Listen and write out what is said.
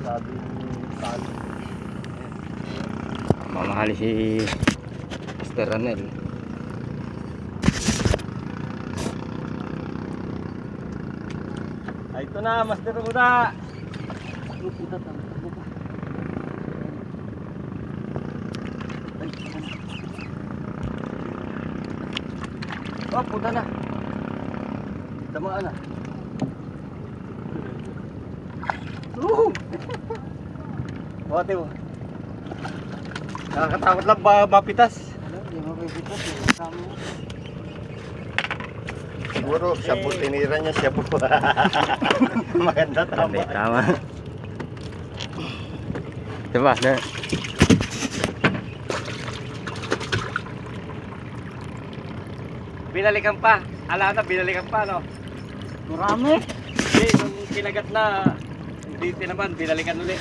Sabi ni Talo. Mamahali si Master Ranel. Ay, ito na, Master Ruda. Oh, punta na. Tamaan na. Wate mo. Nakakatakot lang ba mapitas? Hindi mo mapitas eh. Kasama mo. Siguro siya po, tinira niya siya po. Maganda tama. Hindi, tama. Diba? Binalikan pa. Ala na, binalikan pa, no? Marami. Hindi, nung kinagat na, hindi tinaman, binalikan ulit.